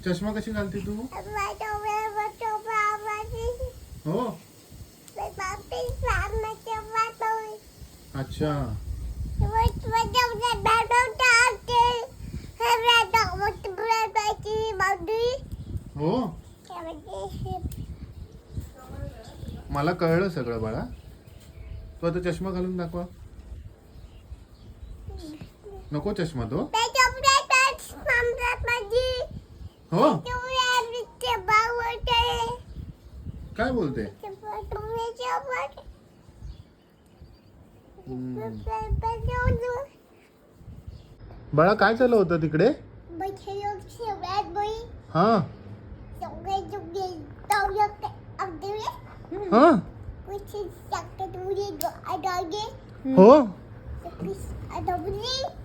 चष्मा कशी घालते तू? हो. अच्छा. हो. मला कळलं सगळं बाळा. तू आता चष्मा घालून दाखवा. नको चष्मा तो. हो. काय बोलते? बाळा काय चालू होतं तिकडे? हा हा. हो.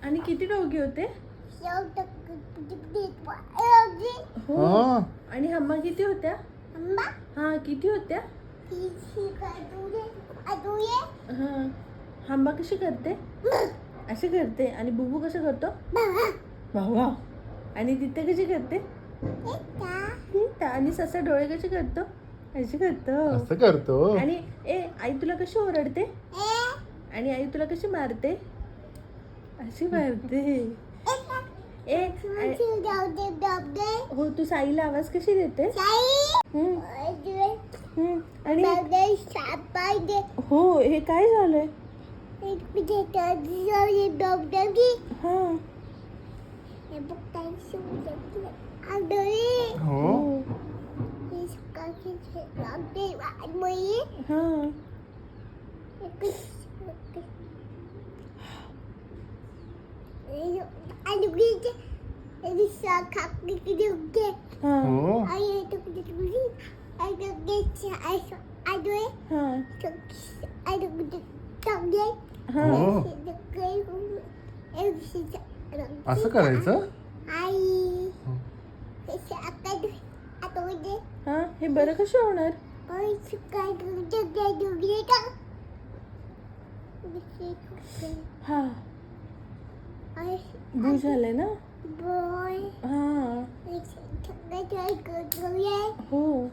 आणि किती डोगे होते? हो. आणि हम्मा किती होत्या? हा किती होत्या? हा. हम्मा कशी करते? अशी करते. आणि बुबू कसं करतो? भावा. आणि तिथे कशी करते? आणि ससा डोळे कसे करतो? अशी करतो. असं करतो. आणि आई तुला कशी ओरडते? आणि आई तुला कशी मारते? अशी मारते. हो तू साईला आवाज कशी देते? आणि हो हे काय झालंय? हो. असं करायचं? हा हे बरं कसं होणार? हा भू झालंय ना? हा हो.